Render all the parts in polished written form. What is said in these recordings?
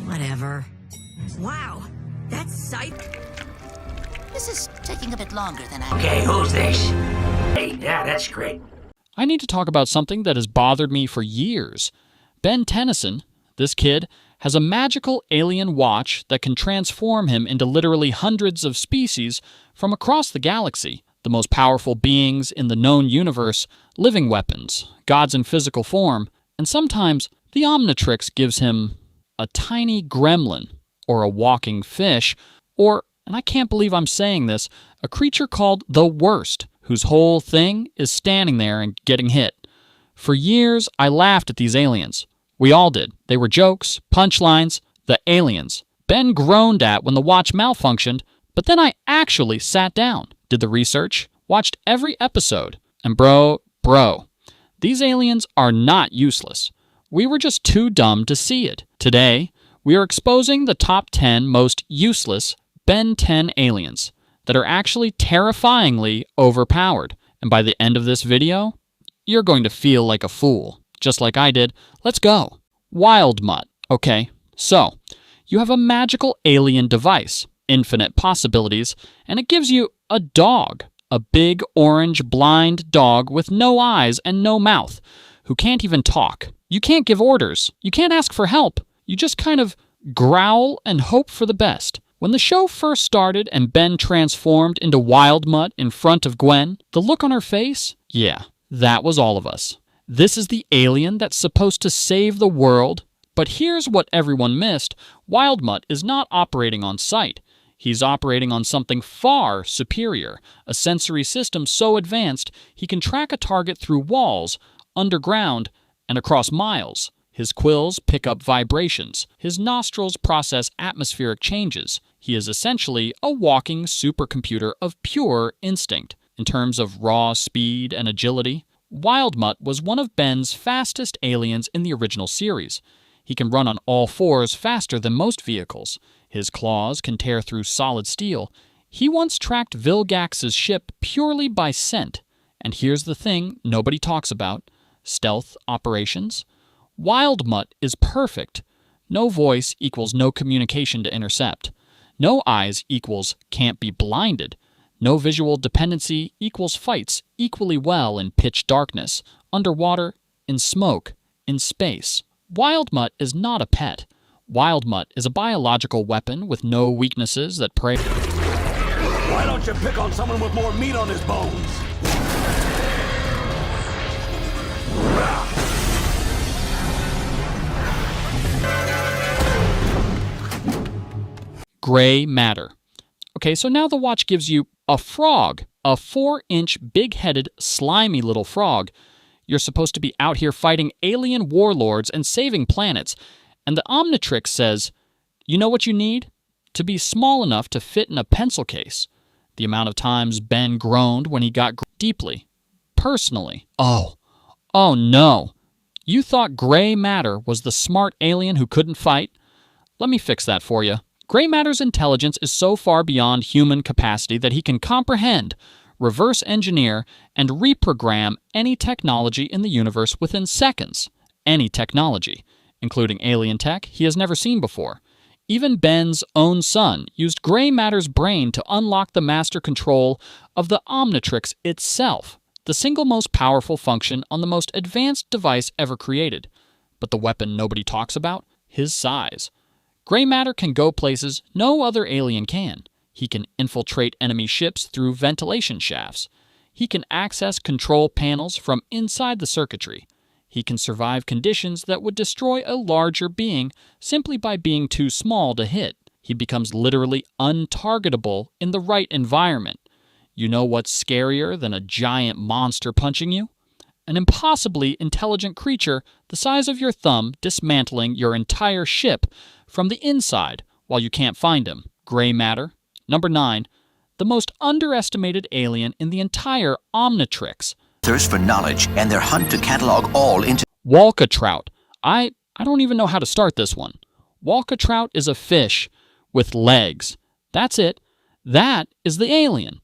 Whatever. Wow, that's sight. This is taking a bit longer than I... Okay, who's this? Hey, yeah, that's great. I need to talk about something that has bothered me for years. Ben Tennyson, this kid, has a magical alien watch that can transform him into literally hundreds of species from across the galaxy, the most powerful beings in the known universe, living weapons, gods in physical form, and sometimes the Omnitrix gives him a tiny gremlin, or a walking fish, or, and I can't believe I'm saying this, a creature called the Worst, whose whole thing is standing there and getting hit. For years, I laughed at these aliens. We all did. They were jokes, punchlines, the aliens. Ben groaned at when the watch malfunctioned, but then I actually sat down, did the research, watched every episode, and bro, these aliens are not useless. We were just too dumb to see it. Today, we are exposing the top 10 most useless Ben 10 aliens that are actually terrifyingly overpowered. And by the end of this video, you're going to feel like a fool, just like I did. Let's go. Wild Mutt. Okay, so you have a magical alien device, infinite possibilities, and it gives you a dog, a big orange blind dog with no eyes and no mouth, who can't even talk. You can't give orders. You can't ask for help. You just kind of growl and hope for the best. When the show first started and Ben transformed into Wild Mutt in front of Gwen, the look on her face, yeah, that was all of us. This is the alien that's supposed to save the world, but here's what everyone missed. Wild Mutt is not operating on sight. He's operating on something far superior, a sensory system so advanced he can track a target through walls, underground, and across miles. His quills pick up vibrations. His nostrils process atmospheric changes. He is essentially a walking supercomputer of pure instinct. In terms of raw speed and agility, Wild Mutt was one of Ben's fastest aliens in the original series. He can run on all fours faster than most vehicles. His claws can tear through solid steel. He once tracked Vilgax's ship purely by scent. And here's the thing nobody talks about: stealth operations. Wild Mutt is perfect. No voice equals no communication to intercept. No eyes equals can't be blinded. No visual dependency equals fights equally well in pitch darkness, underwater, in smoke, in space. Wild Mutt is not a pet. Wild Mutt is a biological weapon with no weaknesses that prey. Why don't you pick on someone with more meat on his bones? Gray matter. Okay, so now the watch gives you a frog, a 4-inch, big-headed, slimy little frog. You're supposed to be out here fighting alien warlords and saving planets, and the Omnitrix says, you know what you need? To be small enough to fit in a pencil case. The amount of times Ben groaned when he got deeply, personally. Oh no. You thought gray matter was the smart alien who couldn't fight? Let me fix that for you. Gray matter's intelligence is so far beyond human capacity that he can comprehend, reverse engineer, and reprogram any technology in the universe within seconds. Any technology, including alien tech he has never seen before. Even Ben's own son used gray matter's brain to unlock the master control of the Omnitrix itself, the single most powerful function on the most advanced device ever created. But the weapon nobody talks about? His size. Gray matter can go places no other alien can. He can infiltrate enemy ships through ventilation shafts. He can access control panels from inside the circuitry. He can survive conditions that would destroy a larger being simply by being too small to hit. He becomes literally untargetable in the right environment. You know what's scarier than a giant monster punching you? An impossibly intelligent creature the size of your thumb dismantling your entire ship from the inside while you can't find him. Gray matter. Number 9. The most underestimated alien in the entire Omnitrix. Thirst for knowledge and their hunt to catalog all into... Walcatrout. I don't even know how to start this one. Walcatrout is a fish with legs. That's it. That is the alien.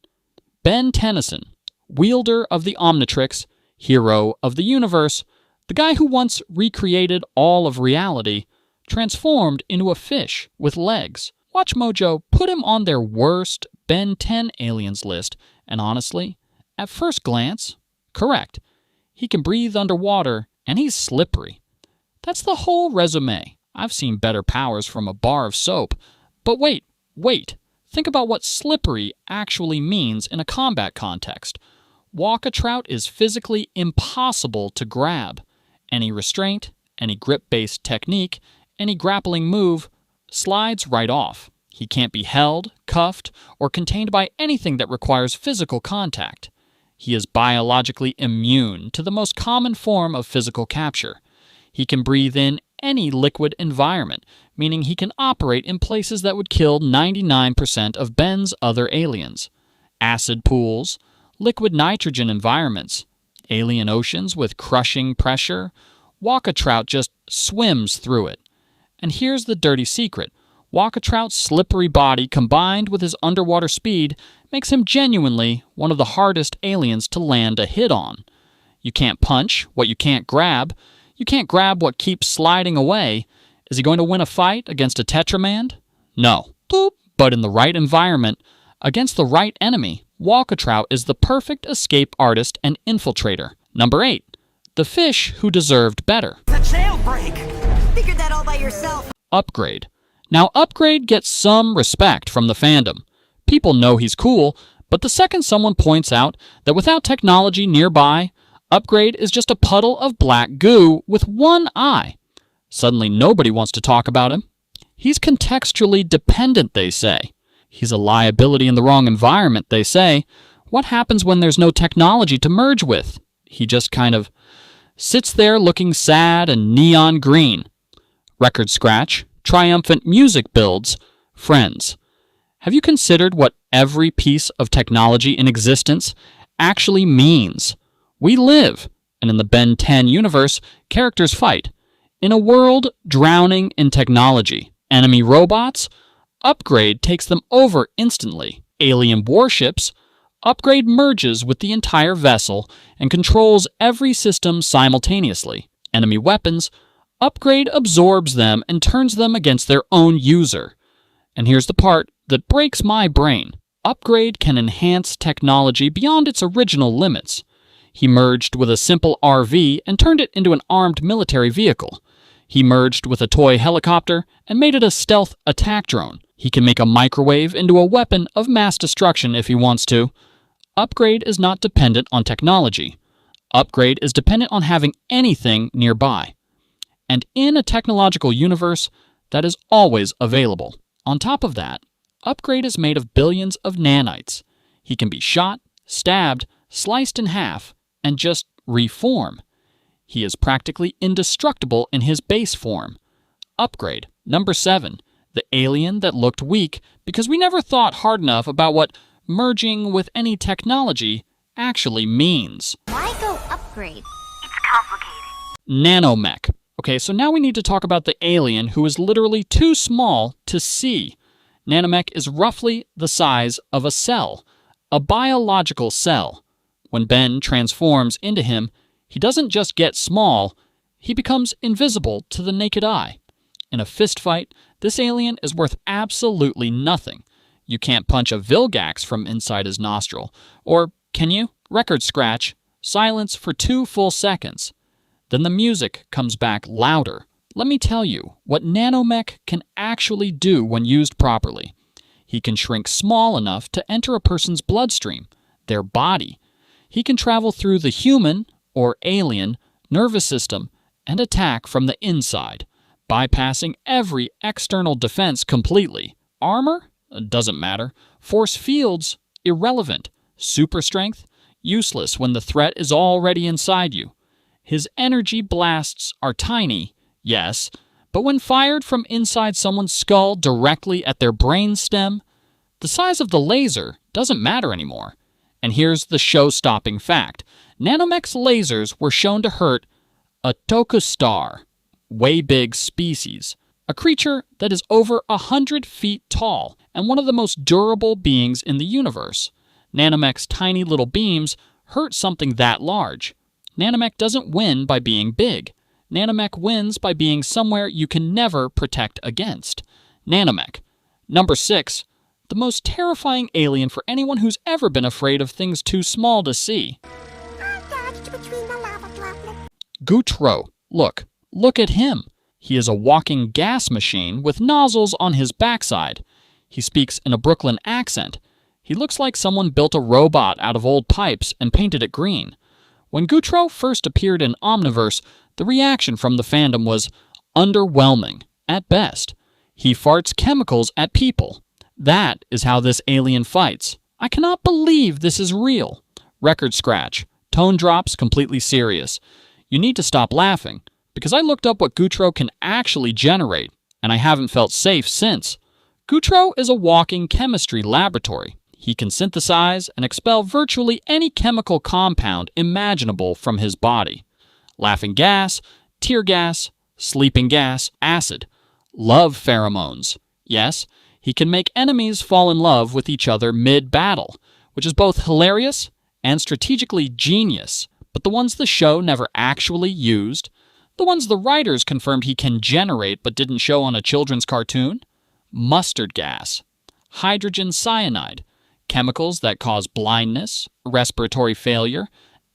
Ben Tennyson, wielder of the Omnitrix, hero of the universe, the guy who once recreated all of reality, transformed into a fish with legs. Watch Mojo put him on their worst Ben 10 aliens list, and honestly, at first glance, correct. He can breathe underwater, and he's slippery. That's the whole resume. I've seen better powers from a bar of soap. But wait. Think about what slippery actually means in a combat context. Walk-a-trout is physically impossible to grab. Any restraint, any grip-based technique, any grappling move slides right off. He can't be held, cuffed, or contained by anything that requires physical contact. He is biologically immune to the most common form of physical capture. He can breathe in any liquid environment, meaning he can operate in places that would kill 99% of Ben's other aliens. Acid pools, liquid nitrogen environments, alien oceans with crushing pressure. Walk-a-trout just swims through it. And here's the dirty secret. Walk-a-trout's slippery body combined with his underwater speed makes him genuinely one of the hardest aliens to land a hit on. You can't punch what you can't grab. You can't grab what keeps sliding away. Is he going to win a fight against a Tetramand? No. Boop. But in the right environment, against the right enemy, Walk-a-trout is the perfect escape artist and infiltrator. Number 8. The fish who deserved better. The jailbreak! Figured that all by yourself. Upgrade. Now, Upgrade gets some respect from the fandom. People know he's cool, but the second someone points out that without technology nearby, Upgrade is just a puddle of black goo with one eye, suddenly nobody wants to talk about him. He's contextually dependent, they say. He's a liability in the wrong environment, they say. What happens when there's no technology to merge with? He just kind of sits there looking sad and neon green. Record scratch, triumphant music builds, friends. Have you considered what every piece of technology in existence actually means? We live, and in the Ben 10 universe, characters fight. In a world drowning in technology, enemy robots, Upgrade takes them over instantly. Alien warships, Upgrade merges with the entire vessel and controls every system simultaneously. Enemy weapons, Upgrade absorbs them and turns them against their own user. And here's the part that breaks my brain. Upgrade can enhance technology beyond its original limits. He merged with a simple RV and turned it into an armed military vehicle. He merged with a toy helicopter and made it a stealth attack drone. He can make a microwave into a weapon of mass destruction if he wants to. Upgrade is not dependent on technology. Upgrade is dependent on having anything nearby. And in a technological universe, that is always available. On top of that, Upgrade is made of billions of nanites. He can be shot, stabbed, sliced in half, and just reform. He is practically indestructible in his base form. Upgrade. Number 7. The alien that looked weak because we never thought hard enough about what merging with any technology actually means. Why go upgrade? It's complicated. Nanomech. Okay, so now we need to talk about the alien who is literally too small to see. Nanomech is roughly the size of a cell, a biological cell. When Ben transforms into him, he doesn't just get small, he becomes invisible to the naked eye. In a fistfight, this alien is worth absolutely nothing. You can't punch a Vilgax from inside his nostril. Or, can you? Record scratch. Silence for 2 full seconds. Then the music comes back louder. Let me tell you what Nanomech can actually do when used properly. He can shrink small enough to enter a person's bloodstream, their body. He can travel through the human, or alien, nervous system and attack from the inside, bypassing every external defense completely. Armor? Doesn't matter. Force fields? Irrelevant. Super strength? Useless when the threat is already inside you. His energy blasts are tiny, yes, but when fired from inside someone's skull directly at their brainstem, the size of the laser doesn't matter anymore. And here's the show-stopping fact. Nanomech's lasers were shown to hurt a Tokustar, way big species, a creature that is over 100 feet tall and one of the most durable beings in the universe. Nanomech's tiny little beams hurt something that large. Nanomech doesn't win by being big. Nanomech wins by being somewhere you can never protect against. Nanomech. Number 6. The most terrifying alien for anyone who's ever been afraid of things too small to see. Goutreau. Look at him. He is a walking gas machine with nozzles on his backside. He speaks in a Brooklyn accent. He looks like someone built a robot out of old pipes and painted it green. When Goutreau first appeared in Omniverse, the reaction from the fandom was underwhelming, at best. He farts chemicals at people. That is how this alien fights. I cannot believe this is real. Record scratch. Tone drops completely serious. You need to stop laughing, because I looked up what Goutreau can actually generate, and I haven't felt safe since. Goutreau is a walking chemistry laboratory. He can synthesize and expel virtually any chemical compound imaginable from his body. Laughing gas, tear gas, sleeping gas, acid. Love pheromones. Yes, he can make enemies fall in love with each other mid-battle, which is both hilarious and strategically genius, but the ones the show never actually used, the ones the writers confirmed he can generate but didn't show on a children's cartoon, mustard gas, hydrogen cyanide, chemicals that cause blindness, respiratory failure,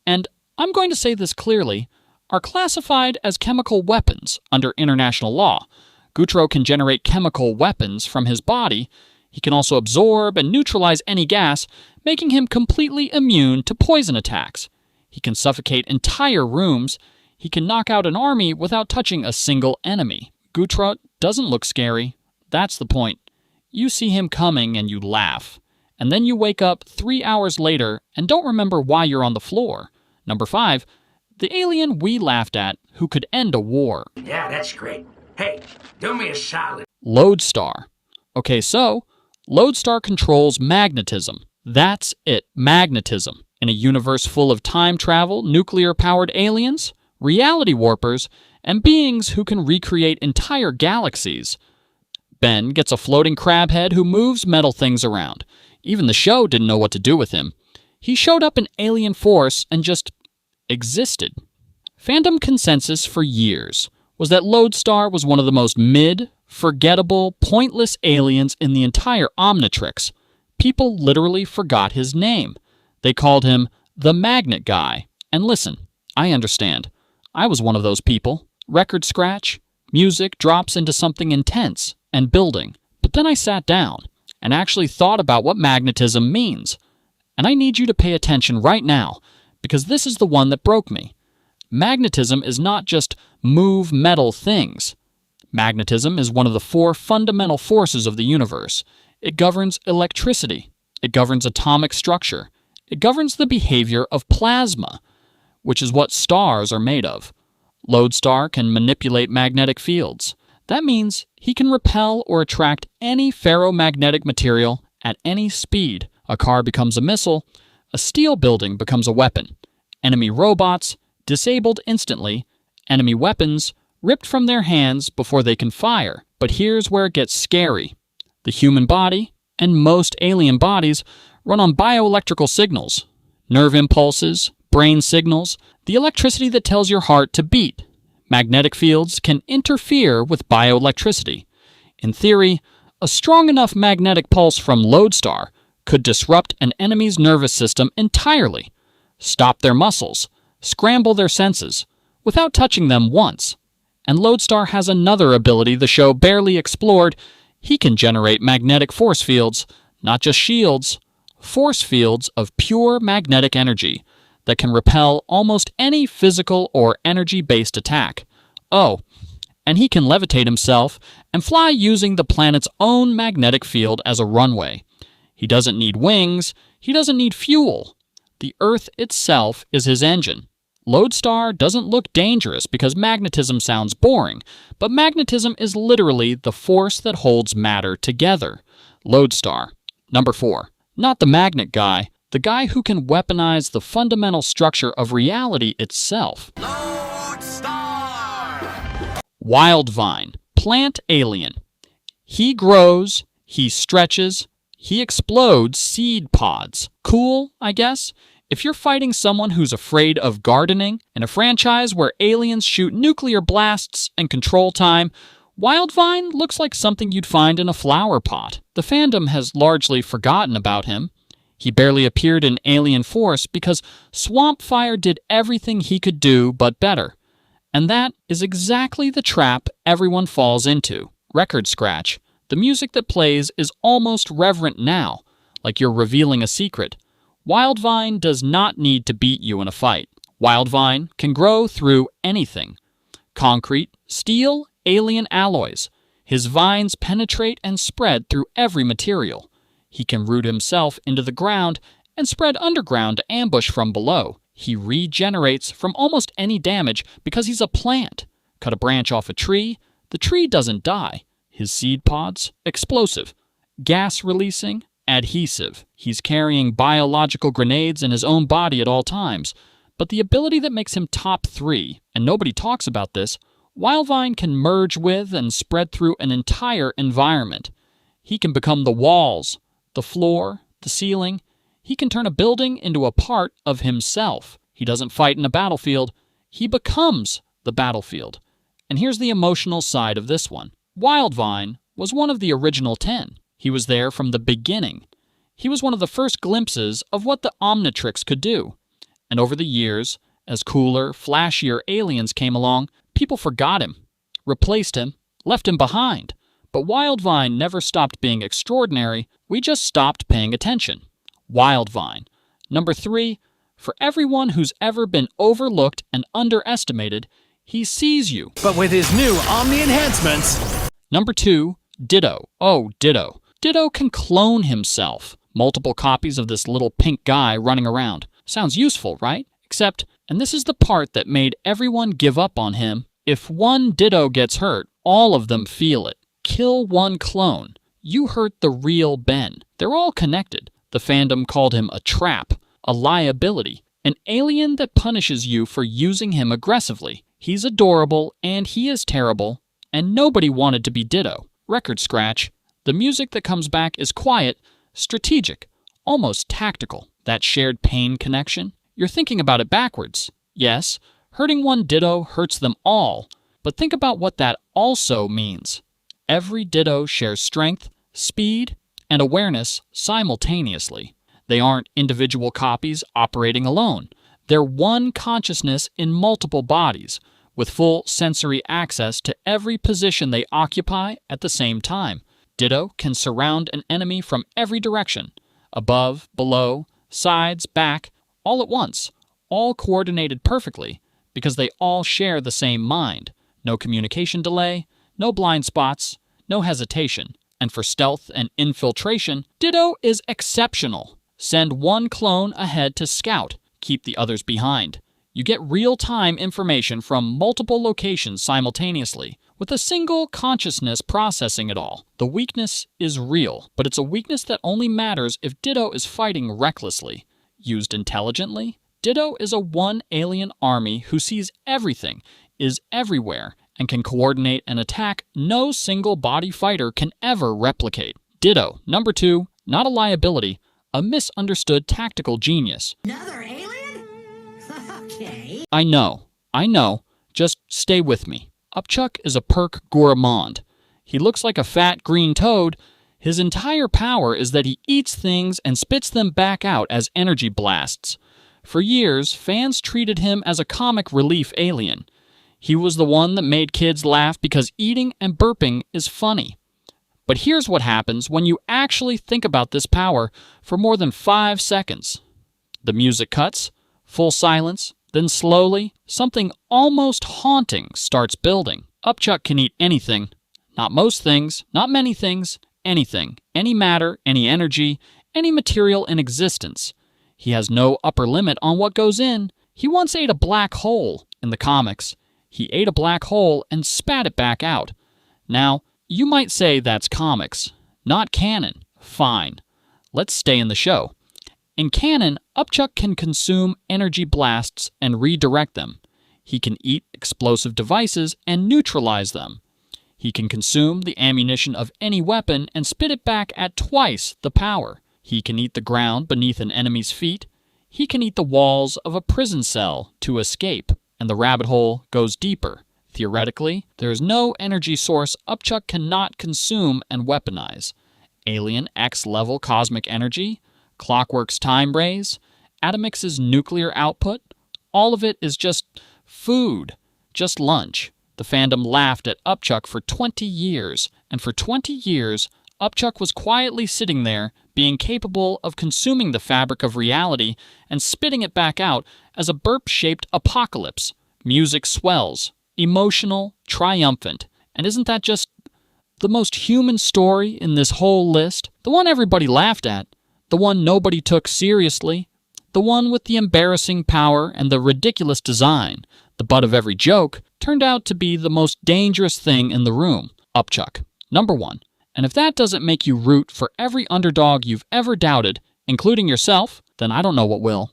and, I'm going to say this clearly, are classified as chemical weapons under international law. Goutreau can generate chemical weapons from his body. He can also absorb and neutralize any gas, making him completely immune to poison attacks. He can suffocate entire rooms. He can knock out an army without touching a single enemy. Goutreau doesn't look scary. That's the point. You see him coming and you laugh. And then you wake up 3 hours later and don't remember why you're on the floor. Number 5, the alien we laughed at who could end a war. Yeah, that's great. Hey, do me a solid. Lodestar. Okay, so, Lodestar controls magnetism. That's it, magnetism. In a universe full of time travel, nuclear-powered aliens, reality warpers, and beings who can recreate entire galaxies. Ben gets a floating crab head who moves metal things around. Even the show didn't know what to do with him. He showed up in alien force and just existed. Fandom consensus for years was that Lodestar was one of the most forgettable, pointless aliens in the entire Omnitrix. People literally forgot his name. They called him the Magnet Guy. And listen, I understand. I was one of those people. Record scratch, music drops into something intense and building. But then I sat down and actually thought about what magnetism means. And I need you to pay attention right now, because this is the one that broke me. Magnetism is not just move metal things. Magnetism is one of the 4 fundamental forces of the universe. It governs electricity. It governs atomic structure. It governs the behavior of plasma, which is what stars are made of. Lodestar can manipulate magnetic fields. That means he can repel or attract any ferromagnetic material at any speed. A car becomes a missile. A steel building becomes a weapon. Enemy robots disabled instantly. Enemy weapons ripped from their hands before they can fire. But here's where it gets scary. The human body, and most alien bodies, run on bioelectrical signals. Nerve impulses, brain signals, the electricity that tells your heart to beat. Magnetic fields can interfere with bioelectricity. In theory, a strong enough magnetic pulse from Lodestar could disrupt an enemy's nervous system entirely, stop their muscles, scramble their senses, without touching them once. And Lodestar has another ability the show barely explored. He can generate magnetic force fields, not just shields, force fields of pure magnetic energy that can repel almost any physical or energy-based attack. Oh, and he can levitate himself and fly using the planet's own magnetic field as a runway. He doesn't need wings. He doesn't need fuel. The Earth itself is his engine. Lodestar doesn't look dangerous because magnetism sounds boring, but magnetism is literally the force that holds matter together. Lodestar. Number 4. Not the magnet guy, the guy who can weaponize the fundamental structure of reality itself. Wildvine. Plant alien. He grows, he stretches, he explodes seed pods. Cool, I guess? If you're fighting someone who's afraid of gardening in a franchise where aliens shoot nuclear blasts and control time, Wildvine looks like something you'd find in a flower pot. The fandom has largely forgotten about him. He barely appeared in Alien Force because Swampfire did everything he could do but better. And that is exactly the trap everyone falls into. Record scratch. The music that plays is almost reverent now, like you're revealing a secret. Wildvine does not need to beat you in a fight. Wildvine can grow through anything. Concrete, steel, alien alloys. His vines penetrate and spread through every material. He can root himself into the ground and spread underground to ambush from below. He regenerates from almost any damage because he's a plant. Cut a branch off a tree, the tree doesn't die. His seed pods, explosive. Gas releasing, adhesive. He's carrying biological grenades in his own body at all times. But the ability that makes him top 3, and nobody talks about this, Wildvine can merge with and spread through an entire environment. He can become the walls, the floor, the ceiling. He can turn a building into a part of himself. He doesn't fight in a battlefield. He becomes the battlefield. And here's the emotional side of this one. Wildvine was one of the original 10. He was there from the beginning. He was one of the first glimpses of what the Omnitrix could do. And over the years, as cooler, flashier aliens came along, people forgot him, replaced him, left him behind. But Wildvine never stopped being extraordinary, we just stopped paying attention. Wildvine. Number 3, for everyone who's ever been overlooked and underestimated, he sees you. But with his new Omni enhancements... Number 2, Ditto. Oh, Ditto. Ditto can clone himself. Multiple copies of this little pink guy running around. Sounds useful, right? Except, and this is the part that made everyone give up on him, if one Ditto gets hurt, all of them feel it. Kill one clone. You hurt the real Ben. They're all connected. The fandom called him a trap, a liability, an alien that punishes you for using him aggressively. He's adorable, and he is terrible, and nobody wanted to be Ditto. Record scratch. The music that comes back is quiet, strategic, almost tactical. That shared pain connection. You're thinking about it backwards. Yes, hurting one Ditto hurts them all, but think about what that also means. Every Ditto shares strength, speed, and awareness simultaneously. They aren't individual copies operating alone. They're one consciousness in multiple bodies, with full sensory access to every position they occupy at the same time. Ditto can surround an enemy from every direction, above, below, sides, back, all at once, all coordinated perfectly, because they all share the same mind. No communication delay, no blind spots, no hesitation. And for stealth and infiltration, Ditto is exceptional. Send one clone ahead to scout, keep the others behind. You get real-time information from multiple locations simultaneously, with a single consciousness processing it all. The weakness is real, but it's a weakness that only matters if Ditto is fighting recklessly. Used intelligently, Ditto is a one alien army who sees everything, is everywhere, and can coordinate an attack no single body fighter can ever replicate. Ditto, number 2, not a liability, a misunderstood tactical genius. Another alien? Okay. I know, just stay with me. Upchuck is a perk gourmand. He looks like a fat green toad. His entire power is that he eats things and spits them back out as energy blasts. For years, fans treated him as a comic relief alien. He was the one that made kids laugh because eating and burping is funny. But here's what happens when you actually think about this power for more than 5 seconds. The music cuts, full silence, then slowly, something almost haunting starts building. Upchuck can eat anything. Not most things, not many things, anything. Any matter, any energy, any material in existence. He has no upper limit on what goes in. He once ate a black hole in the comics. He ate a black hole and spat it back out. Now, you might say that's comics, not canon. Fine. Let's stay in the show. In canon, Upchuck can consume energy blasts and redirect them. He can eat explosive devices and neutralize them. He can consume the ammunition of any weapon and spit it back at twice the power. He can eat the ground beneath an enemy's feet. he can eat the walls of a prison cell to escape, and the rabbit hole goes deeper. Theoretically, there is no energy source Upchuck cannot consume and weaponize. Alien X-level cosmic energy, Clockwork's time rays, Atomix's nuclear output, all of it is just food, just lunch. The fandom laughed at Upchuck for 20 years, and for 20 years, Upchuck was quietly sitting there, being capable of consuming the fabric of reality and spitting it back out as a burp-shaped apocalypse. Music swells, emotional, triumphant. And isn't that just the most human story in this whole list? The one everybody laughed at, the one nobody took seriously, the one with the embarrassing power and the ridiculous design, the butt of every joke, turned out to be the most dangerous thing in the room. Upchuck, number 1. And if that doesn't make you root for every underdog you've ever doubted, including yourself, then I don't know what will.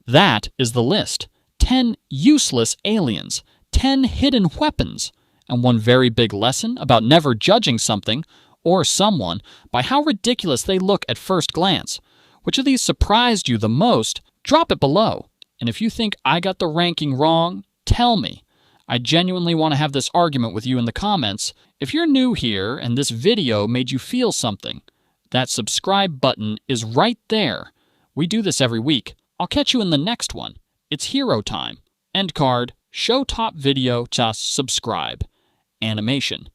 That is the list. 10 useless aliens, 10 hidden weapons, and one very big lesson about never judging something or someone by how ridiculous they look at first glance. Which of these surprised you the most? Drop it below. And if you think I got the ranking wrong, tell me. I genuinely want to have this argument with you in the comments. If you're new here and this video made you feel something, that subscribe button is right there. We do this every week. I'll catch you in the next one. It's hero time. End card. Show top video to subscribe. Animation.